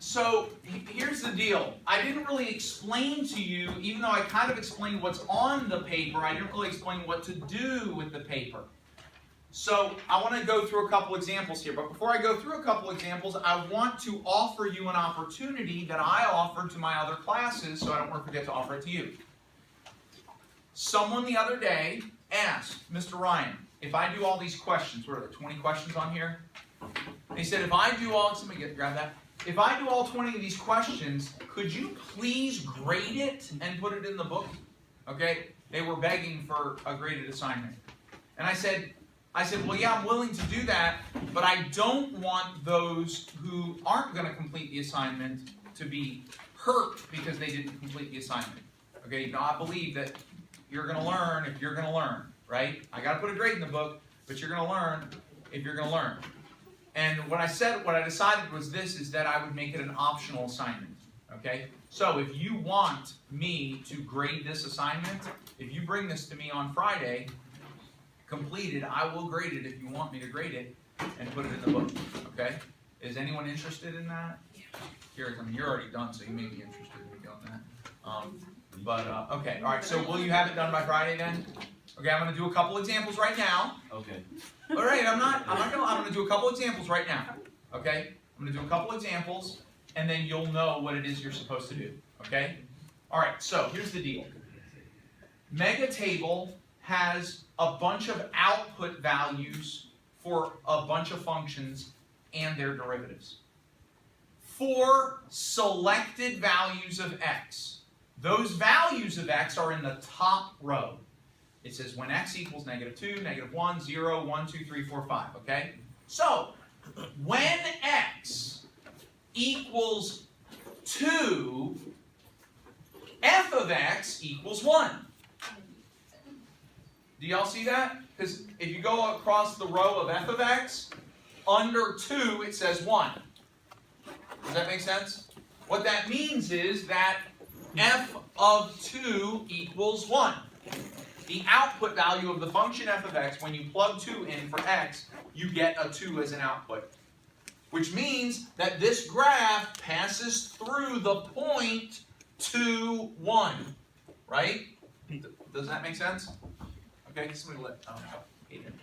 So here's the deal. I didn't really explain to you, even though I kind of explained what's on the paper, I didn't really explain what to do with the paper. So I want to go through a couple examples here. But before I go through a couple examples, I want to offer you an opportunity that I offered to my other classes, so I don't want to forget to offer it to you. Someone the other day asked, Mr. Ryan, if I do all these questions, what are there, 20 questions on here? They said, if I do all, somebody grab that. If I do all 20 of these questions, could you please grade it and put it in the book? Okay? They were begging for a graded assignment. And I said, well, yeah, I'm willing to do that, but I don't want those who aren't going to complete the assignment to be hurt because they didn't complete the assignment. Okay? Now, I believe that you're going to learn if you're going to learn, right? I got to put a grade in the book, but you're going to learn if you're going to learn. And what I decided was this, is that I would make it an optional assignment, okay? So if you want me to grade this assignment, if you bring this to me on Friday, completed, I will grade it if you want me to grade it and put it in the book, okay? Is anyone interested in that? Here, I mean, you're already done, so you may be interested in doing that. Okay, all right, so will you have it done by Friday then? Okay, I'm going to do a couple examples right now. Okay. All right, I'm going to do a couple examples right now. Okay? I'm going to do a couple examples, and then you'll know what it is you're supposed to do. Okay? All right, so here's the deal. MegaTable has a bunch of output values for a bunch of functions and their derivatives. For selected values of x, those values of x are in the top row. It says when x equals -2, -1, 0, 1, 2, 3, 4, 5, okay? So, when x equals 2, f of x equals 1. Do y'all see that? Because if you go across the row of f of x, under 2 it says 1. Does that make sense? What that means is that f of 2 equals 1. The output value of the function f of x, when you plug 2 in for x, you get a 2 as an output. Which means that this graph passes through the point 2, 1. Right? Does that make sense? Okay, somebody let Aiden.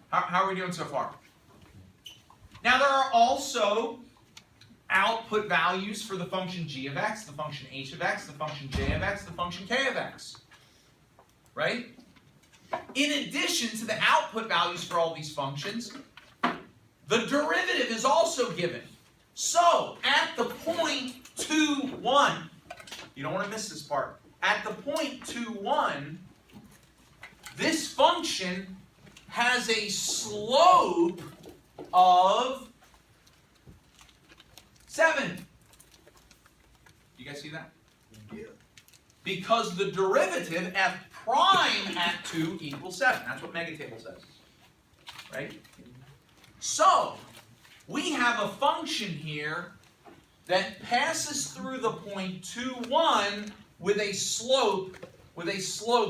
How are we doing so far? Now there are also output values for the function g of x, the function h of x, the function j of x, the function k of x. Right? In addition to the output values for all these functions, the derivative is also given. So, at the point 2, 1, you don't want to miss this part. At the point 2, 1, this function has a slope of 7. You guys see that? Yeah. Because the derivative f prime at 2 equals 7. That's what MegaTable says. Right? So, we have a function here that passes through the point 2, 1 with a slope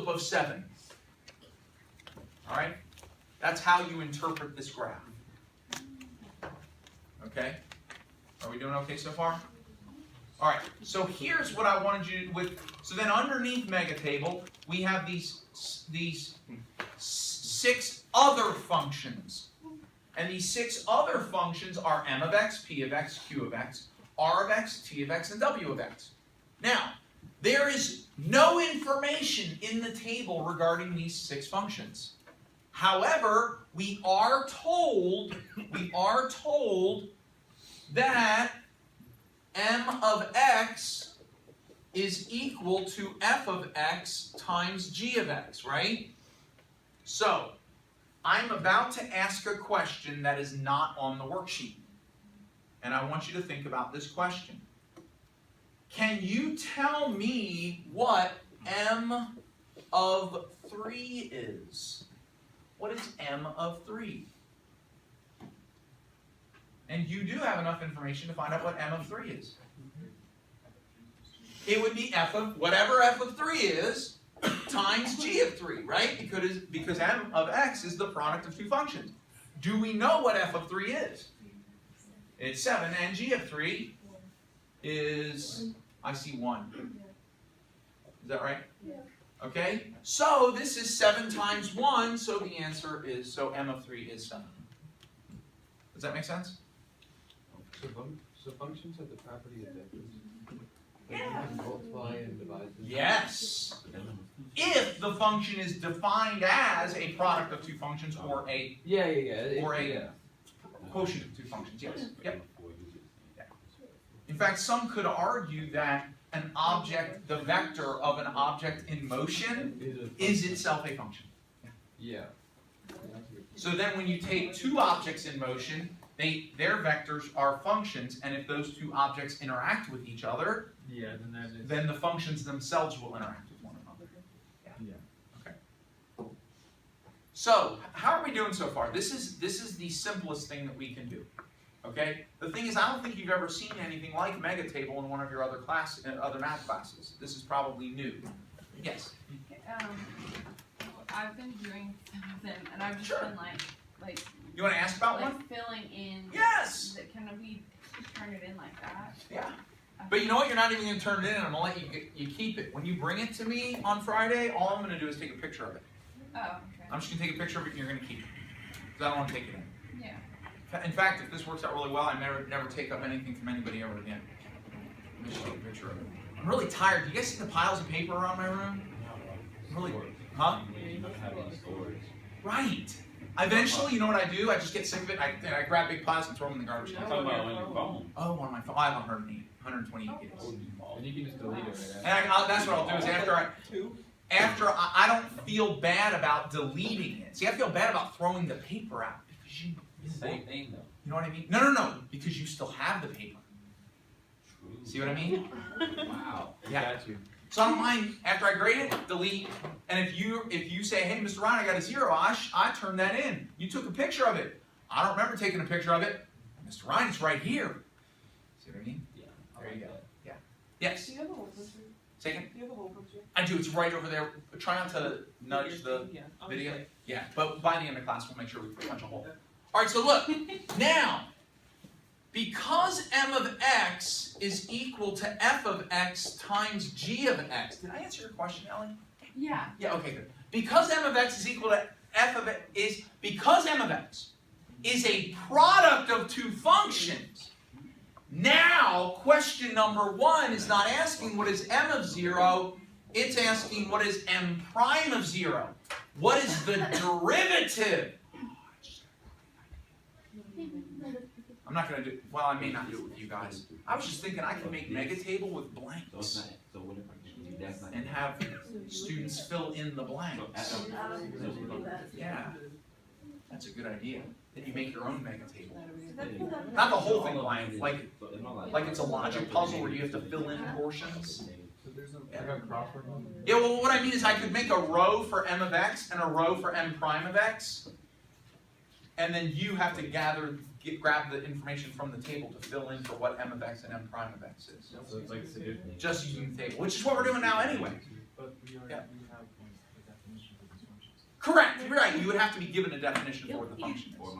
of 7. All right? That's how you interpret this graph. Okay? Are we doing okay so far? All right, so here's what I wanted you to do so then underneath MegaTable, we have these 6 other functions. And these 6 other functions are m of x, p of x, q of x, r of x, t of x, and w of x. Now, there is no information in the table regarding these 6 functions. However, we are told that m of x is equal to f of x times g of x, right? So, I'm about to ask a question that is not on the worksheet. And I want you to think about this question. Can you tell me what m of 3 is? What is m of 3? And you do have enough information to find out what m of 3 is. It would be f of, whatever f of 3 is, times g of 3, right? Because m of x is the product of 2 functions. Do we know what f of 3 is? It's 7, and g of 3 is, I see 1. Is that right? Yeah. Okay, so this is 7 times 1, so the answer is, so m of 3 is 7. Does that make sense? So functions have the property of vectors? Yeah. Multiply and divide them? Yes. If the function is defined as a product of two functions or a Or a- quotient of two functions, yes. Yep. In fact, some could argue that an object, the vector of an object in motion, is itself a function. Yeah. So then when you take two objects in motion, their vectors are functions, and if those two objects interact with each other, Yeah, then that is. then the functions themselves will interact with one another. Yeah. Okay. So, how are we doing so far? This is the simplest thing that we can do. Okay? The thing is, I don't think you've ever seen anything like MegaTable in one of your other math classes. This is probably new. Yes? I've been doing some of them, and I've just Sure. been like You want to ask about one? filling in. Yes! Can we turn it in like that? Yeah. But you know what? You're not even going to turn it in. I'm going to let you keep it. When you bring it to me on Friday, all I'm going to do is take a picture of it. Oh, okay. I'm just going to take a picture of it and you're going to keep it. Because I don't want to take it in. Yeah. In fact, if this works out really well, I never take up anything from anybody ever again. Let me just take a picture of it. I'm really tired. Do you guys see the piles of paper around my room? I'm really, huh? Right. Eventually, you know what I do? I just get sick of it. And I grab big piles and throw them in the garbage can. Talking about on your phone. Oh, on my phone. I have 128 gigs. And you can just delete it right And that's what I'll do is after I don't feel bad about deleting it. See, I feel bad about throwing the paper out because Same thing though. you know what I mean? No. Because you still have the paper. True. See what I mean? Wow. Yeah. Got you. So I don't mind after I grade it, delete. And if you say, hey, Mr. Ryan, I got a 0, I turned that in. You took a picture of it. I don't remember taking a picture of it. Mr. Ryan, it's right here. See what I mean? Yeah. There you go. Yeah. Yes. Do you have a whole picture? Second. Do you have a whole picture? I do. It's right over there. Try not to nudge the Yeah. video. Yeah. But by the end of class, we'll make sure we punch a hole. All right. So look now. Because m of x is equal to f of x times g of x. Did I answer your question, Ellie? Yeah. Yeah, okay, good. Because m of x is equal to f of x because m of x is a product of two functions. Now, question number 1 is not asking what is m of 0, it's asking what is m prime of 0. What is the derivative? I'm not going to do, well, I may not do it with you guys. I was just thinking I could make MegaTable with blanks and have students fill in the blanks. Yeah, that's a good idea. That you make your own MegaTable. Not the whole thing blank, like it's a logic puzzle where you have to fill in portions. So there's a crossword one? Yeah, well, what I mean is I could make a row for m of x and a row for m prime of x. And then you have to grab the information from the table to fill in for what m of x and m prime of x is. So it's like Just using the table, which is what we're doing now anyway. But we Yeah. have the definition for these functions. Correct, you're right. You would have to be given a definition for what the function is. All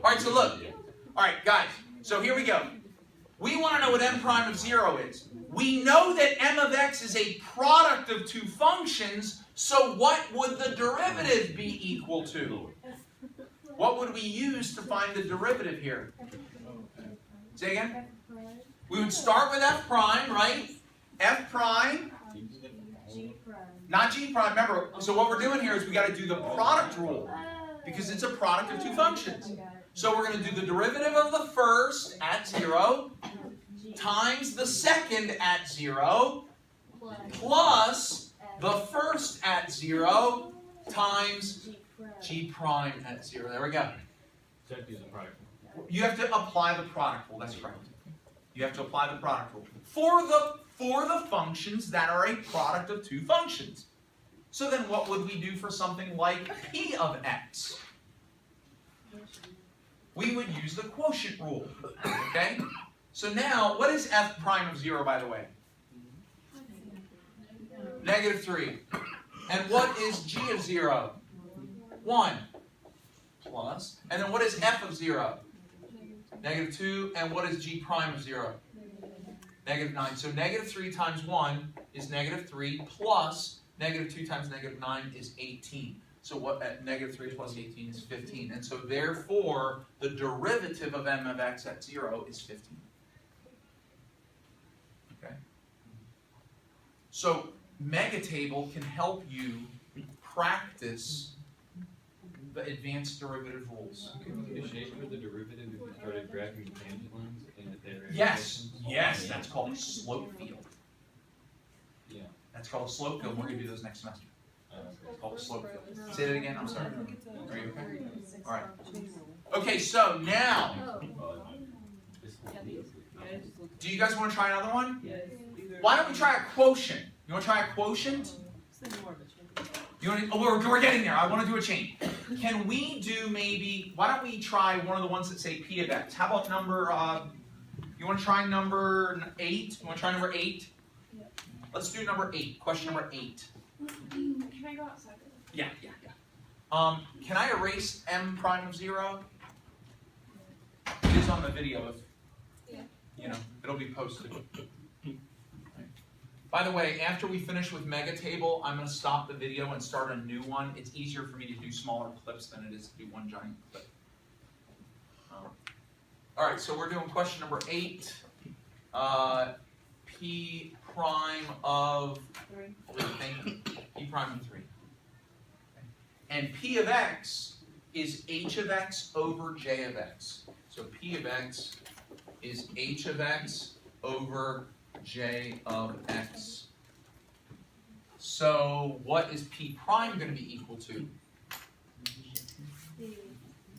Alright, so look. Alright, guys, so here we go. We want to know what m prime of 0 is. We know that m of x is a product of two functions, so what would the derivative be equal to? What would we use to find the derivative here? Say again? We would start with f prime, right? F prime, G prime. not g prime. Remember, so what we're doing here is we got to do the product rule because it's a product of two functions. So we're going to do the derivative of the first at 0 times the second at 0 plus the first at 0 times g prime at 0. There we go. So use a product. You have to apply the product rule. That's correct. You have to apply the product rule for the functions that are a product of two functions. So then what would we do for something like p of x? We would use the quotient rule. Okay? So now, what is f prime of 0, by the way? -3. And what is g of 0? 1 plus. And then what is f of 0? Negative 2, and what is g prime of 0? Negative 9. So negative 3 times 1 is negative 3 plus negative 2 times negative 9 is 18. So what at negative 3 plus 18 is 15. And so therefore, the derivative of m of x at 0 is 15. Okay? So MegaTable can help you practice the advanced derivative rules. Can we shape for the derivative if we started graphing tangent lines and if they're Yes, yes, that's called a slope field. Yeah. That's called a slope field. We're going to do those next semester. It's called a slope field. Say that again. I'm sorry. Are you okay? All right. Okay, so now, do you guys want to try another one? Why don't we try a quotient? You want to try a quotient? You want to, oh, we're getting there. I want to do a chain. Can we do maybe, why don't we try one of the ones that say P of X? How about number, you want to try number 8? You want to try number 8? Let's do number 8. Question number 8. Can I go outside? Yeah. Can I erase m prime of 0? It is on the video. If, you know, it'll be posted. By the way, after we finish with MegaTable, I'm going to stop the video and start a new one. It's easier for me to do smaller clips than it is to do one giant clip. All right, so we're doing question number 8. P prime of 3. P prime of 3. And P of X is h of x over j of x. So P of X is h of x over j of x. So what is P prime going to be equal to? The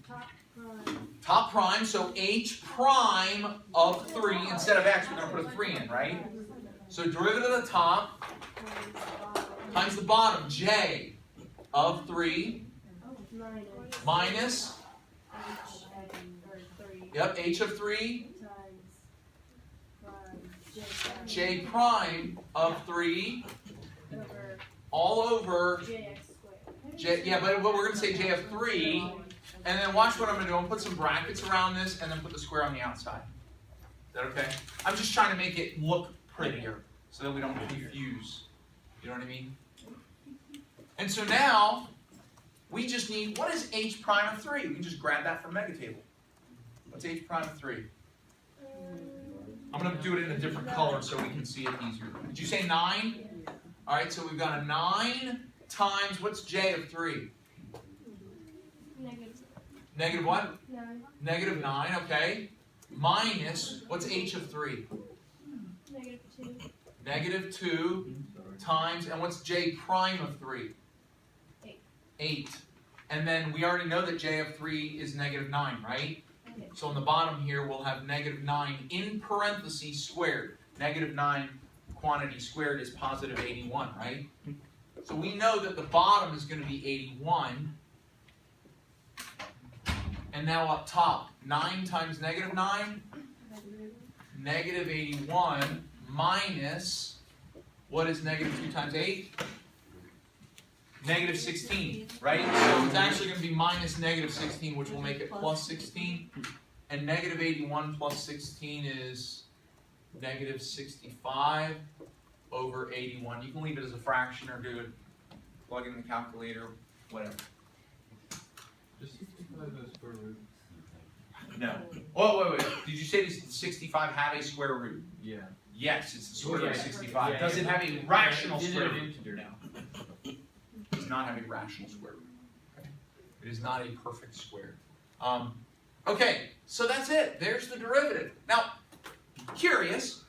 top prime. Top prime, so h prime of 3, instead of x, we're going to put a 3 in, right? So derivative of the top times the bottom, j of 3 minus, yep, h of 3 j prime of 3 all over j, yeah, but we're going to say j of 3, and then watch what I'm going to do. I'm going to put some brackets around this and then put the square on the outside. Is that okay? I'm just trying to make it look prettier so that we don't confuse. You know what I mean? And so now, we just need, what is h prime of 3? We can just grab that from MegaTable. What's h prime of 3? I'm going to do it in a different color so we can see it easier. Did you say 9? All right, so we've got a 9 times, what's j of 3? Negative what? 9. Negative 9, okay. Minus, what's h of 3? -2. Negative 2 times, and what's j prime of 3? 8. 8. And then we already know that j of 3 is negative 9, right? So on the bottom here, we'll have negative 9 in parentheses squared. Negative 9 quantity squared is positive 81, right? So we know that the bottom is going to be 81. And now up top, 9 times negative 9? Negative 81 minus, what is negative 2 times 8? Negative 16, right? So it's actually going to be minus negative 16, which will make it plus 16. And negative 81 plus 16 is negative 65 over 81. You can leave it as a fraction or do it, plug it in the calculator, whatever. Just 65 as square root. No. Oh, wait. Did you say this 65 have a square root? Yeah. Yes, it's the square root of Yeah. 65. Yeah, Does it yeah. have a rational Is it square an root? integer? No. It does not have a rational square root. Okay? It is not a perfect square. Okay, so that's it. There's the derivative. Now, curious,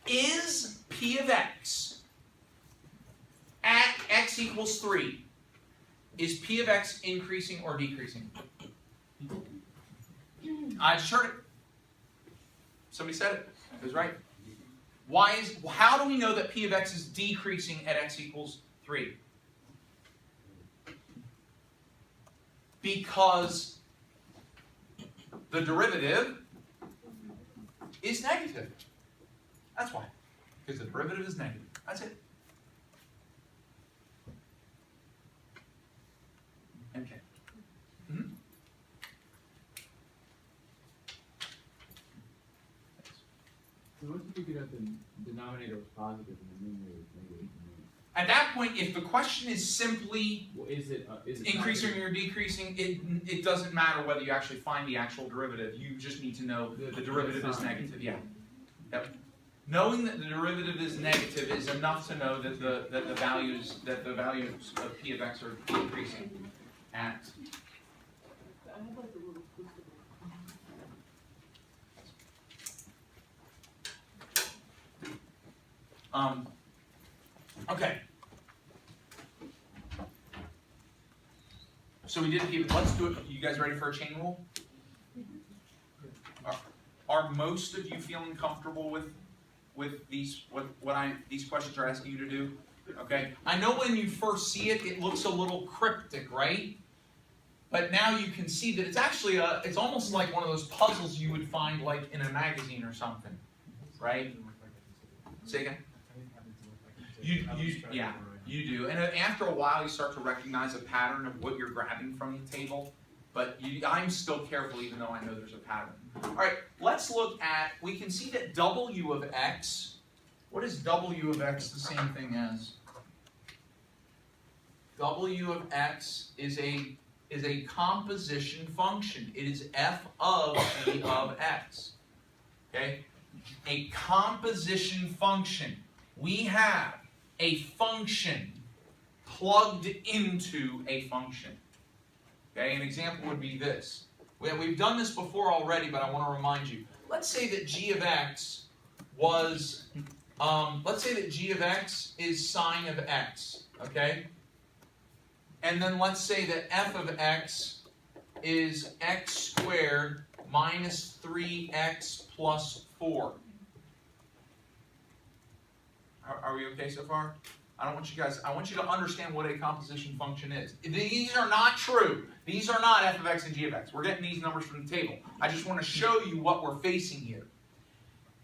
is P of X at x equals 3, is P of X increasing or decreasing? I just heard it. Somebody said it. It was right. How do we know that P of X is decreasing at x equals 3? Because the derivative is negative. That's why. Because the derivative is negative. That's it. Okay. So once you figure out the denominator was positive and the numerator was negative, At that point, if the question is simply well, is it increasing or decreasing, it doesn't matter whether you actually find the actual derivative. You just need to know the derivative is negative. Yeah. Yep. Knowing that the derivative is negative is enough to know that the values of p of x are decreasing at. Okay. So we did keep. Let's do it. You guys ready for a chain rule? Are most of you feeling comfortable with these these questions are asking you to do? Okay. I know when you first see it, it looks a little cryptic, right? But now you can see that it's actually it's almost like one of those puzzles you would find like in a magazine or something, right? Say again. Yeah, you do. And after a while, you start to recognize a pattern of what you're grabbing from the table. But I'm still careful, even though I know there's a pattern. All right, let's look at, we can see that w of x, what is w of x the same thing as? W of x is a composition function. It is f of g of x. Okay? A composition function. We have a function plugged into a function. Okay, an example would be this. We've done this before already, but I want to remind you. Let's say that g of x was, let's say that g of x is sine of x, okay? And then let's say that f of x is x squared minus 3x plus 4. Are we okay so far? I want you to understand what a composition function is. These are not true. These are not f of x and g of x. We're getting these numbers from the table. I just want to show you what we're facing here.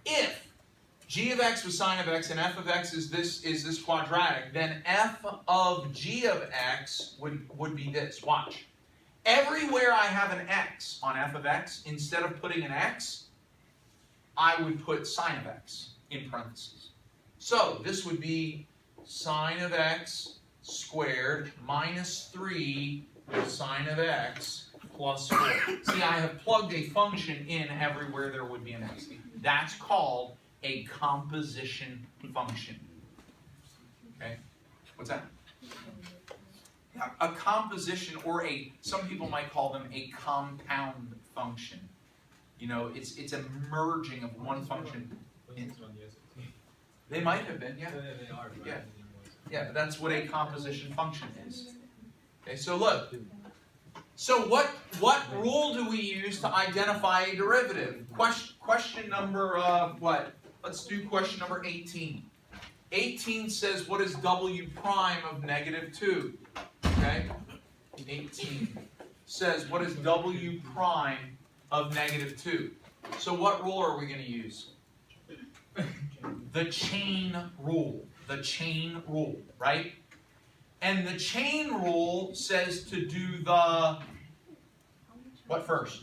If g of x was sine of x and f of x is this quadratic, then f of g of x would be this. Watch. Everywhere I have an x on f of x, instead of putting an x, I would put sine of x in parentheses. So this would be sine of x squared minus 3 sine of x plus 4. See, I have plugged a function in everywhere there would be an x. That's called a composition function. Okay? What's that? Yeah, a composition, or some people might call them a compound function. You know, it's a merging of one function. They might have been, yeah. They are, Yeah. Yeah, but that's what a composition function is. Okay, so look. So what rule do we use to identify a derivative? Question number what? Let's do question number 18. 18 says, what is w prime of negative 2? Okay? 18 says, what is w prime of negative 2? So what rule are we going to use? The chain rule. The chain rule, right? And the chain rule says to do the, what first?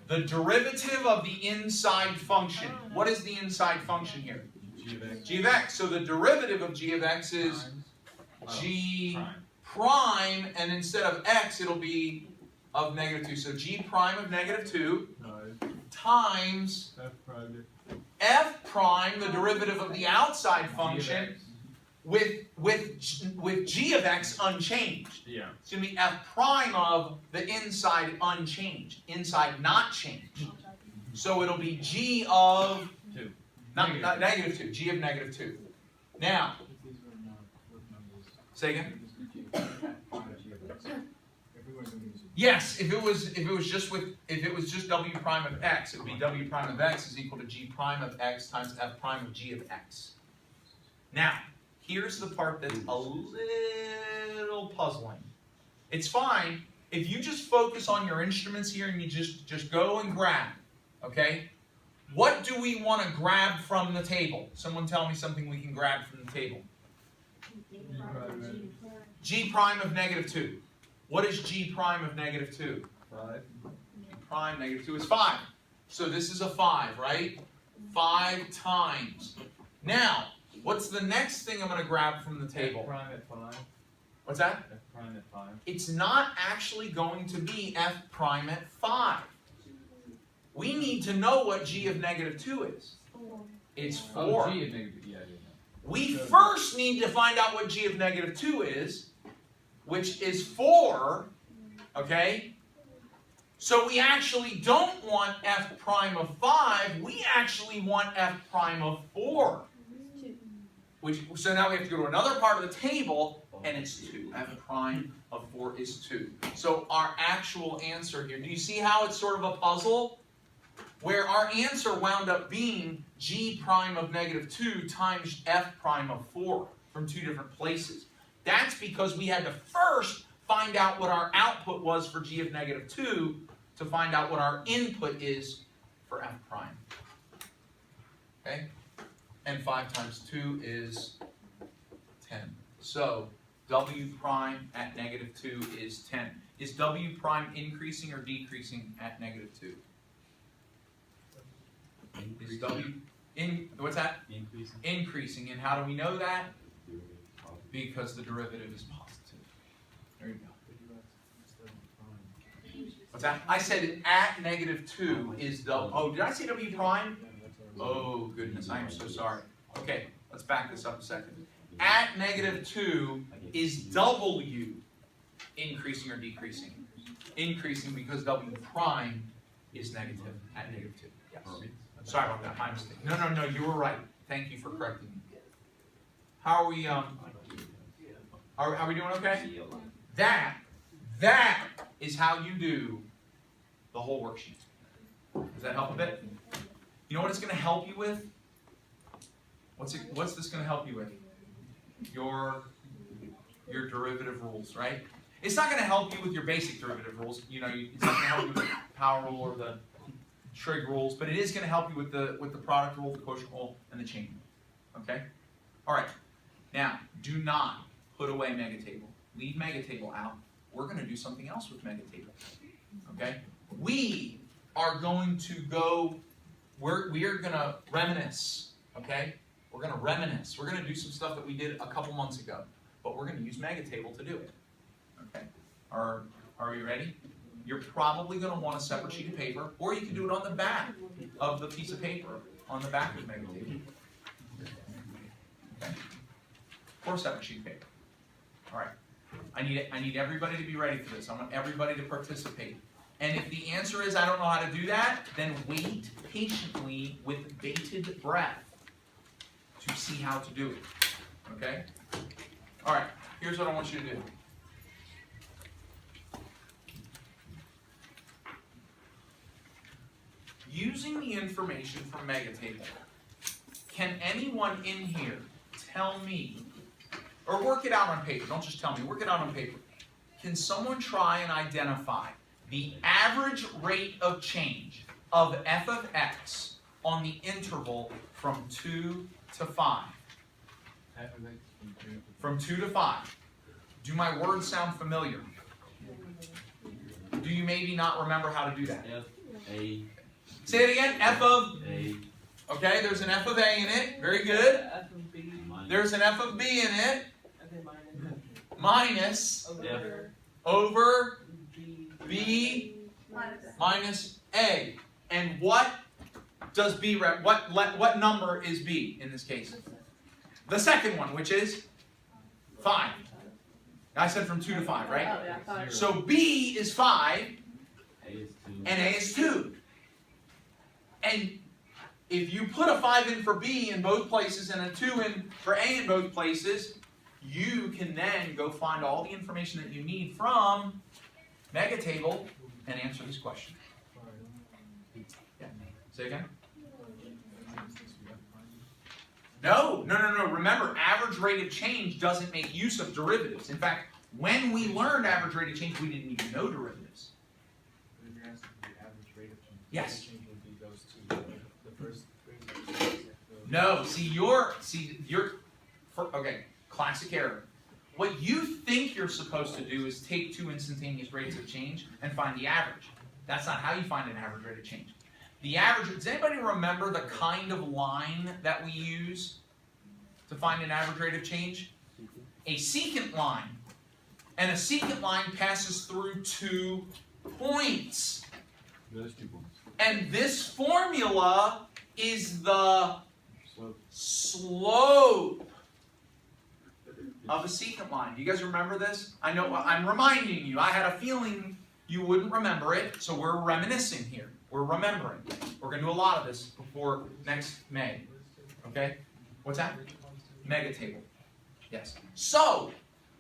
The derivative of the inside function. What is the inside function here? G of x. G of x. So the derivative of g of x is g prime, and instead of x, it'll be of negative 2. So g prime of negative 2 times f prime, the derivative of the outside function, with g of x unchanged. Yeah. It's going to be f prime of the inside unchanged, inside not changed. So it'll be g of 2. not negative 2, g of negative 2. Now, say again. Yes, if it was just w prime of x, it would be w prime of x is equal to g prime of x times f prime of g of x. Now, here's the part that's a little puzzling. It's fine if you just focus on your instruments here and you just go and grab, okay? What do we want to grab from the table? Someone tell me something we can grab from the table. G prime of negative 2. What is g prime of negative 2? 5. G prime negative 2 is 5. So this is a 5, right? 5 times. Now, what's the next thing I'm going to grab from the table? F prime at 5. What's that? F prime at 5. It's not actually going to be f prime at 5. We need to know what g of negative 2 is. It's 4. Oh, G of negative, yeah. We first need to find out what g of negative 2 is, which is 4, okay? So we actually don't want f prime of 5, we actually want f prime of 4. So now we have to go to another part of the table, and it's 2. f prime of 4 is 2. So our actual answer here, do you see how it's sort of a puzzle? Where our answer wound up being g prime of negative 2 times f prime of 4 from 2 different places. That's because we had to first find out what our output was for g of negative 2 to find out what our input is for f prime. Okay? And 5 times 2 is 10. So w prime at negative 2 is 10. Is w prime increasing or decreasing at negative 2? Is w what's that? Increasing. Increasing. And how do we know that? Because the derivative is positive. There you go. What's that? I said at negative 2 is w. Oh, did I say w prime? Oh, goodness. I am so sorry. Okay, let's back this up a second. At negative 2 is w increasing or decreasing? Increasing because w prime is negative at negative 2. Yes. Sorry about that, my mistake. No, you were right. Thank you for correcting me. How are we, are we doing okay? That is how you do the whole worksheet. Does that help a bit? You know what it's going to help you with? What's this going to help you with? Your derivative rules, right? It's not going to help you with your basic derivative rules. You know, it's not going to help you with the power rule or the trig rules, but it is going to help you with the product rule, the quotient rule, and the chain rule. Okay? All right. Now, do not put away MegaTable. Leave MegaTable out. We're going to do something else with MegaTable. Okay? We are going to go. We are going to reminisce. Okay? We're going to reminisce. We're going to do some stuff that we did a couple months ago, but we're going to use MegaTable to do it. Okay? Are we ready? You're probably going to want a separate sheet of paper, or you can do it on the back of the piece of paper, on the back of MegaTable. Okay? Or a separate sheet of paper. All right. I need everybody to be ready for this. I want everybody to participate. And if the answer is I don't know how to do that, then wait patiently with bated breath to see how to do it. Okay? All right. Here's what I want you to do. Using the information from MegaTable, can anyone in here tell me, or work it out on paper, don't just tell me, work it out on paper. Can someone try and identify the average rate of change of f of x on the interval from 2 to 5? From 2 to 5. Do my words sound familiar? Do you maybe not remember how to do that? A. Say it again. F of A. Okay, there's an f of a in it. Very good. F of B. There's an f of b in it. And then minus over b minus a. And what does b what number is b in this case? The second one, which is 5. I said from 2 to 5, right? Oh, yeah. So b is 5 A is 2. and a is 2. And if you put a 5 in for b in both places and a 2 in for a in both places, you can then go find all the information that you need from MegaTable and answer this question. Yeah. Say again? No. Remember, average rate of change doesn't make use of derivatives. In fact, when we learned average rate of change, we didn't even know derivatives. But if you're asking for the average rate of change, Yes. the change would be those two, the first three. No, okay, classic error. What you think you're supposed to do is take 2 instantaneous rates of change and find the average. That's not how you find an average rate of change. The average, does anybody remember the kind of line that we use to find an average rate of change? A secant line. And a secant line passes through 2 points. Those 2 points. And this formula is the Slope. slope of a secant line. Do you guys remember this? I know I'm reminding you. I had a feeling you wouldn't remember it, so we're reminiscing here. We're remembering. We're going to do a lot of this before next May. Okay? What's that? MegaTable. Yes. So,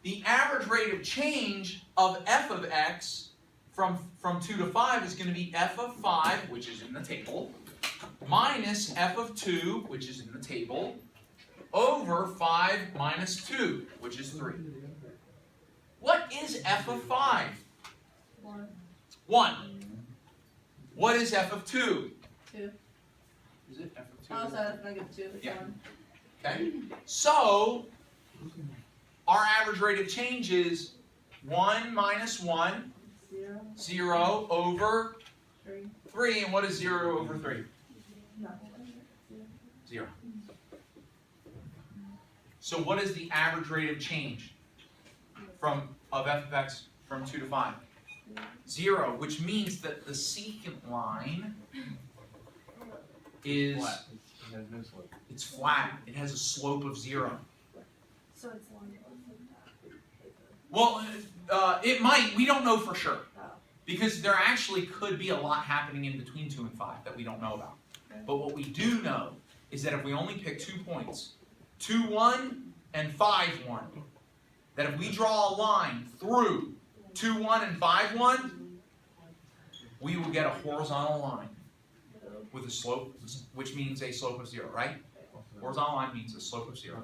the average rate of change of f of x from 2 to 5 is going to be f of 5, which is in the table, minus f of 2, which is in the table, over 5 minus 2, which is 3. What is f of 5? 1. What is f of 2? 2. Is it f of 2? Oh, so that's -2. It's Yeah. 1. Okay? So, our average rate of change is 1 minus 1, 0. 0 over 3. 3. And what is 0 over 3? Nothing. 0. So what is the average rate of change of f of x from 2 to 5? 0, which means that the secant line is Flat. It has no slope. it's flat. It has a slope of 0. So it's long. Well, it might. We don't know for sure. Oh. Because there actually could be a lot happening in between 2 and 5 that we don't know about. But what we do know is that if we only pick 2 points, 2, 1 and 5, 1, that if we draw a line through 2, 1 and 5, 1, we will get a horizontal line with a slope, which means a slope of 0, right? Horizontal line means a slope of 0.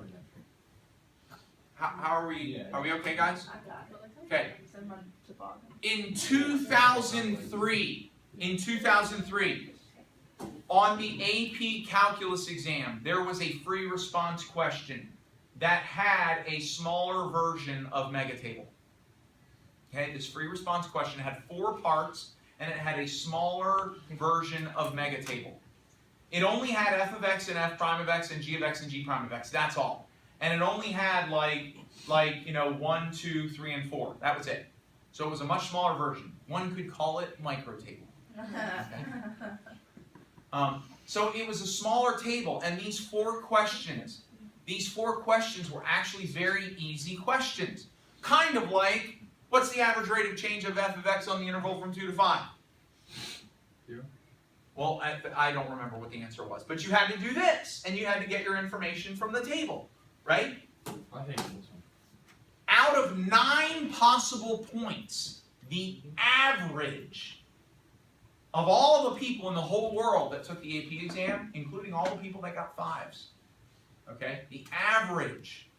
How are we? Are we okay, guys? I got it. Okay. Send my toboggan. In 2003, on the AP Calculus exam, there was a free response question that had a smaller version of MegaTable. Okay, this free response question had 4 parts, and it had a smaller version of MegaTable. It only had f of x and f prime of x and g of x and g prime of x. That's all. And it only had like 1, 2, 3, and 4. That was it. So it was a much smaller version. One could call it MicroTable. So it was a smaller table, and these 4 questions were actually very easy questions. Kind of like, what's the average rate of change of f of x on the interval from 2 to 5? 0. Well, I don't remember what the answer was, but you had to do this, and you had to get your information from the table, right? I think it's this one. Out of 9 possible points, the average of all the people in the whole world that took the AP exam, including all the people that got 5s, okay, the average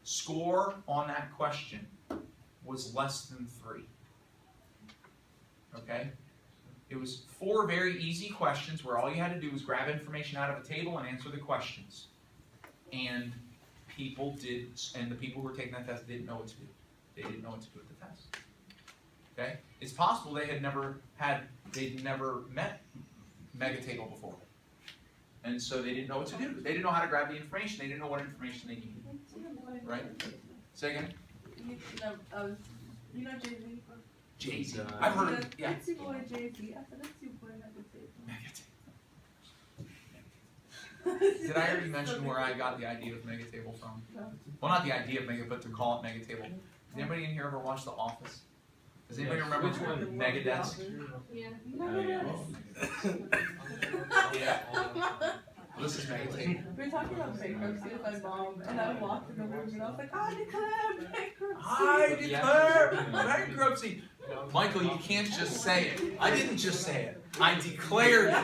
score on that question was less than 3. Okay? It was 4 very easy questions where all you had to do was grab information out of a table and answer the questions. And the people who were taking that test didn't know what to do. They didn't know what to do with the test. Okay? It's possible they'd never met MegaTable before. And so they didn't know what to do. They didn't know how to grab the information. They didn't know what information they needed. Right? Say again? You know Jay-Z? Jay-Z. I've heard of, yeah. It's your boy Jay-Z. I said, it's your boy MegaTable. Did I already mention where I got the idea of MegaTable from? No. Well, not the idea of Mega, but to call it MegaTable. Has anybody in here ever watched The Office? Does anybody remember Which one? Megadesk? Yeah. This is MegaTable. We were talking about bankruptcy with my mom, and I walked in the room and I was like, I declare bankruptcy. I declare bankruptcy. Michael, you can't just say it. I didn't just say it. I declared it. I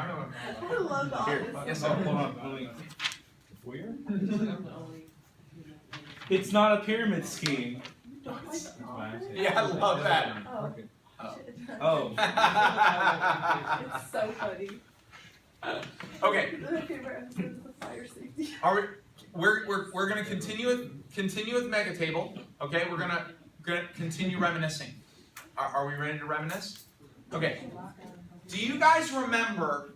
don't know. I love the Here. office. Yes, Hold sir. on. Where? It's not a pyramid scheme. Yeah, I love that. Oh. Oh. Shit. Oh. It's so funny. Okay, My favorite episode is the fire safety. we're gonna continue with MegaTable. Okay, we're gonna continue reminiscing. Are we ready to reminisce? Okay. Do you guys remember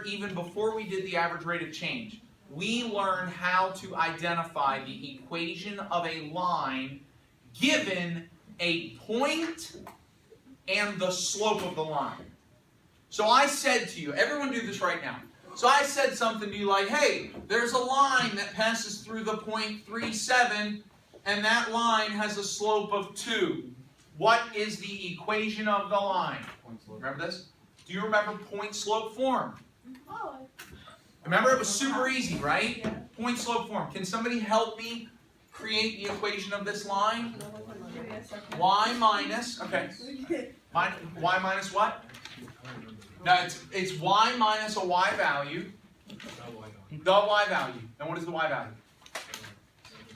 even before we did the average rate of change, we learned how to identify the equation of a line given a point and the slope of the line. So I said to you, everyone do this right now. So I said something to you like, hey, there's a line that passes through the point 3,7 and that line has a slope of 2. What is the equation of the line? Remember this? Do you remember point slope form? Oh, Remember it was super easy, right? Yeah. Point slope form. Can somebody help me create the equation of this line? Give me a second. Y minus, okay. Y minus what? No, it's y minus a y value. The y value. And what is the y value?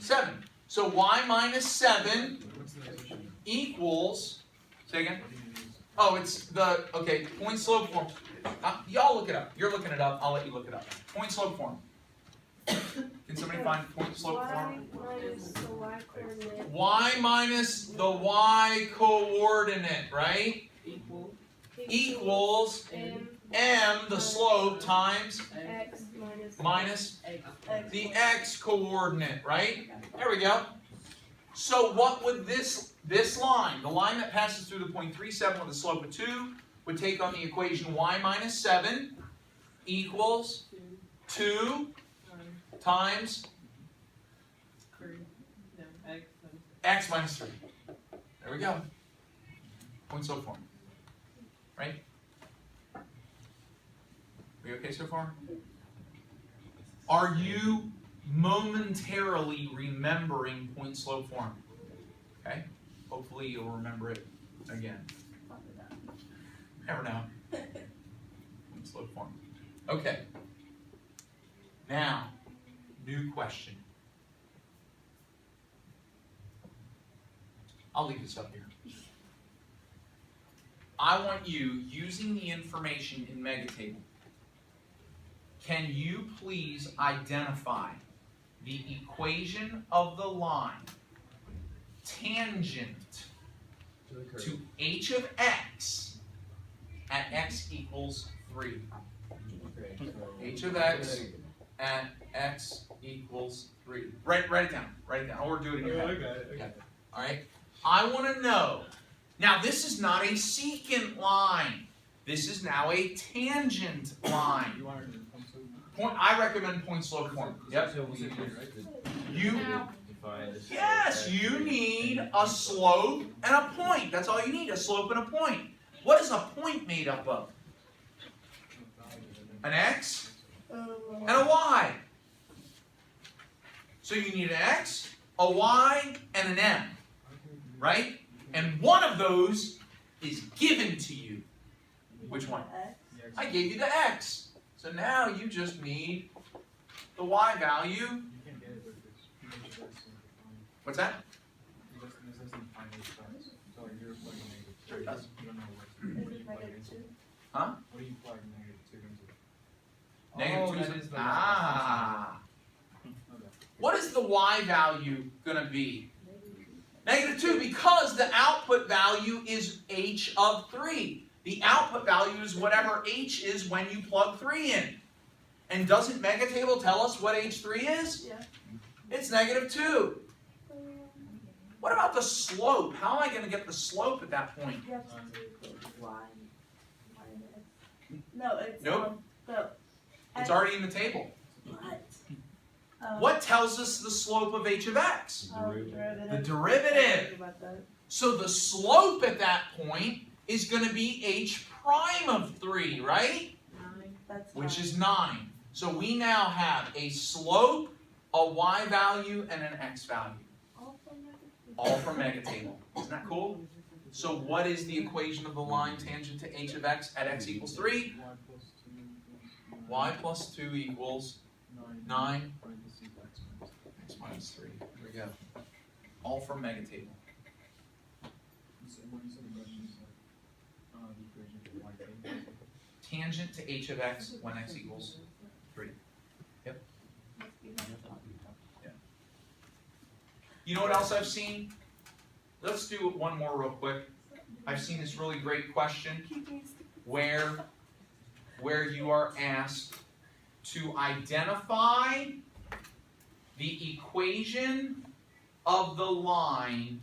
7. So y minus 7 equals, say again? Oh, it's the, okay, point slope form. Y'all look it up. You're looking it up. I'll let you look it up. Point slope form. Can somebody find point slope form? y minus the y coordinate Y minus the y coordinate, right? Equals m, the slope, times x minus x. the x coordinate, right? There we go. So what would this line, the line that passes through the point 3,7 with a slope of 2, would take on the equation y minus 7 equals 2 times x minus 3. There we go. Point slope form. Right? We okay so far? Are you momentarily remembering point slope form? Okay? Hopefully you'll remember it again. Never know. Point slope form. Okay. Now, new question. I'll leave this up here. I want you, using the information in MegaTable, can you please identify the equation of the line tangent to h of x at x equals 3? H of x at x equals 3. Write it down. Write it down. Or do it in your head. All right. I want to know. Now, this is not a secant line. This is now a tangent line. I recommend point slope form. Yep. Yes, you need a slope and a point. That's all you need, a slope and a point. What is a point made up of? An x and a y. So you need an x, a y, and an m. Right? And one of those is given to you. Which one? I gave you the x. So now you just need the y value. What's that? Huh? Negative 2. What is the y value going to be? Negative 2, because the output value is h of 3. The output value is whatever h is when you plug 3 in. And doesn't MegaTable tell us what h3 is? Yeah. It's negative 2. What about the slope? How am I going to get the slope at that point? You have to do y minus. No, it's Nope. the It's already in the table. what? What tells us the slope of h of x? Derivative. The derivative. About that. So the slope at that point is going to be h prime of 3, right? That's Which fine. is 9. So we now have a slope, a y value, and an x value. All from MegaTable. Isn't that cool? So what is the equation of the line tangent to h of x at x equals 3? Y plus 2 equals 9 x minus 3. There we go. All from MegaTable. Tangent to h of x when x equals 3. Yep. Yeah. You know what else I've seen? Let's do one more real quick. I've seen this really great question. where you are asked to identify the equation of the line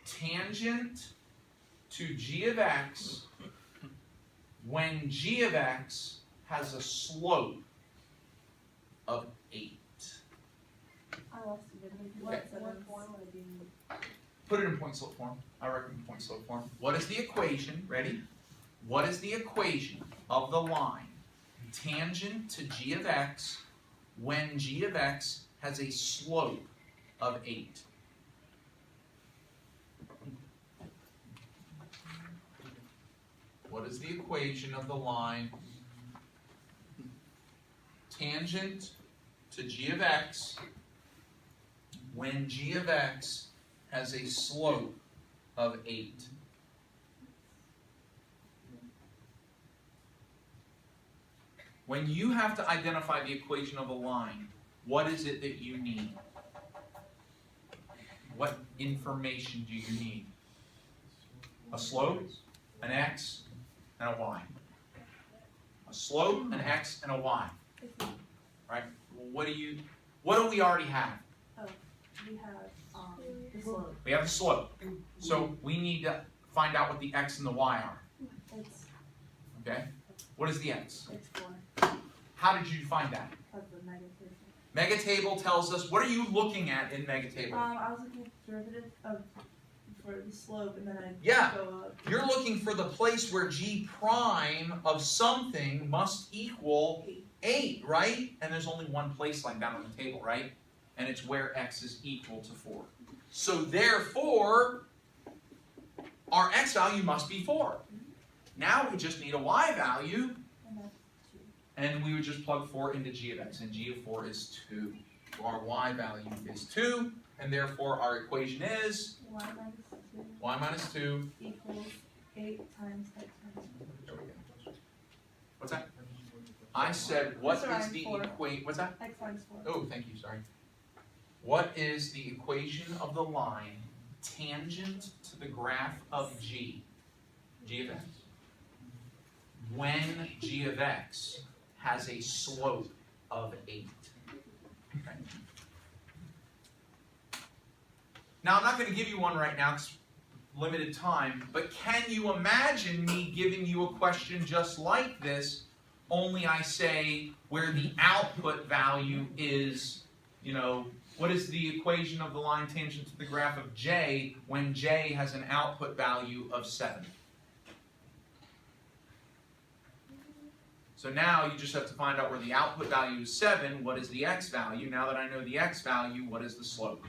tangent to g of x when g of x has a slope of 8. I lost you. Okay. What form would it be? Put it in point slope form. I recommend point slope form. What is the equation? Ready? What is the equation of the line tangent to g of x when g of x has a slope of 8? What is the equation of the line tangent to g of x when g of x has a slope of 8? When you have to identify the equation of a line, what is it that you need? What information do you need? A slope, an x, and a y. A slope, an x, and a y. Right? What do we already have? We have the slope. We have the slope. So we need to find out what the x and the y are. It's Okay? What is the x? 4 How did you find that? of the negative. MegaTable tells us, what are you looking at in MegaTable? I was looking at the derivative of for the slope, and then I Yeah. go up. You're looking for the place where g prime of something must equal 8, right? And there's only one place like that on the table, right? And it's where x is equal to 4. So therefore, our x value must be 4. Now we just need a y value, And that's 2. and we would just plug 4 into g of x, and g of 4 is 2. So our y value is 2, and therefore our equation is Y minus 2 y minus 2. equals 8 times x times 2. There we go. What's that? I said, what Sorry, is the 4. equation? What's that? X minus 4. Oh, thank you, sorry. What is the equation of the line tangent to the graph of g? G of x. When g of x has a slope of 8. Okay. Now, I'm not going to give you one right now because limited time, but can you imagine me giving you a question just like this, only I say where the output value is, what is the equation of the line tangent to the graph of j when j has an output value of 7? So now you just have to find out where the output value is 7, what is the x value? Now that I know the x value, what is the slope?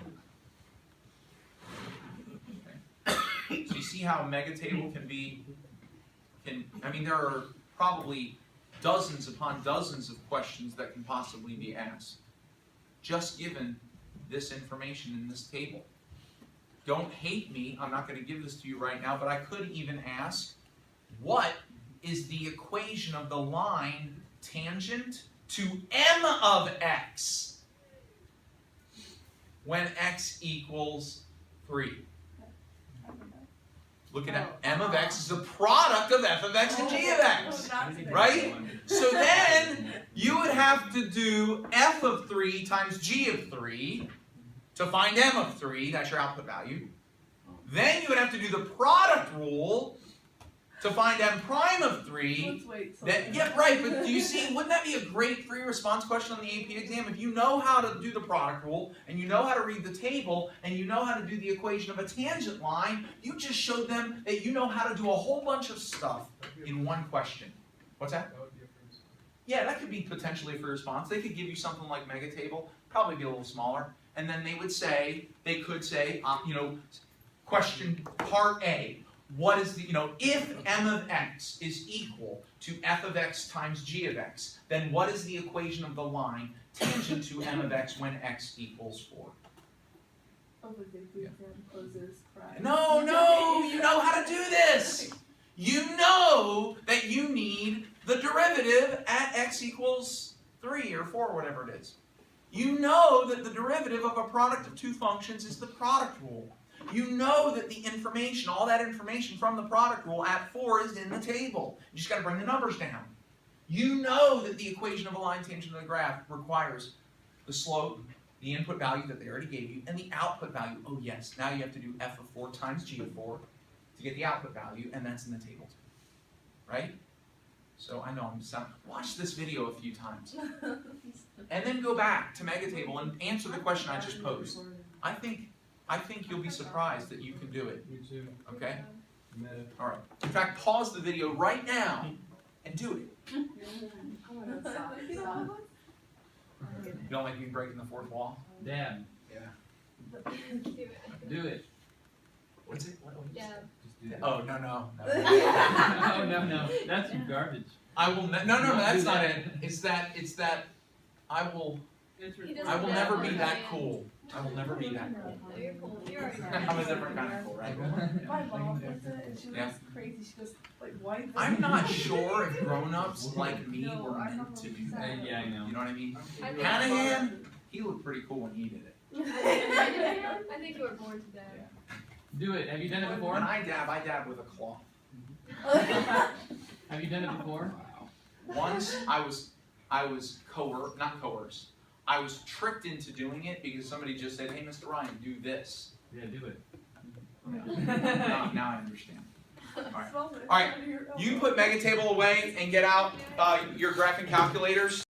Okay. So you see how MegaTable there are probably dozens upon dozens of questions that can possibly be asked, just given this information in this table. Don't hate me, I'm not going to give this to you right now, but I could even ask, what is the equation of the line tangent to m of x when x equals 3? Look at that. M of x is the product of f of x and g of x. Right? So then you would have to do f of 3 times g of 3 to find m of 3. That's your output value. Then you would have to do the product rule to find m prime of 3. Let's wait. Then, yeah, right, but do you see, wouldn't that be a great free response question on the AP exam? If you know how to do the product rule, and you know how to read the table, and you know how to do the equation of a tangent line, you just showed them that you know how to do a whole bunch of stuff in one question. What's that? That would be a free response. Yeah, that could be potentially a free response. They could give you something like MegaTable, probably be a little smaller, and then they could say, question part A. What is the, if m of x is equal to f of x times g of x, then what is the equation of the line tangent to m of x when x equals 4? Oh, but the exam closes. Cry. No, you know how to do this. You know that you need the derivative at x equals 3 or 4, whatever it is. You know that the derivative of a product of two functions is the product rule. You know that the information, all that information from the product rule at 4 is in the table. You just got to bring the numbers down. You know that the equation of a line tangent to the graph requires the slope, the input value that they already gave you, and the output value. Oh yes, now you have to do f of 4 times g of 4 to get the output value, and that's in the table too. Right? So I know I'm watch this video a few times. And then go back to MegaTable and answer the question I just posed. I think you'll be surprised that you can do it. Me too. Okay? Meta. Alright. In fact, pause the video right now and do it. You don't like me breaking the fourth wall? Dad. Yeah. Do it. What's it? What? Yeah. Just do that. Oh, no. No, no. That's some garbage. I will no, that's not it. It's that I will never be that cool. I will never be that cool. No, you're cool. You're already I'm a different kind of cool, right? My mom does it, and she was Yeah. crazy. She goes, like, why? I'm not sure if grown-ups like me were meant to do that. Yeah, I know. You know what I mean? I think- Hanahan, he looked pretty cool when he did it. I think you were born to that. Do it. Have you done it before? When I dab with a cloth. Have you done it before? Once I was not coerced. I was tricked into doing it because somebody just said, "Hey, Mr. Ryan, do this." Yeah, do it. Now I understand. All right. You put MegaTable away and get out your graphing calculators.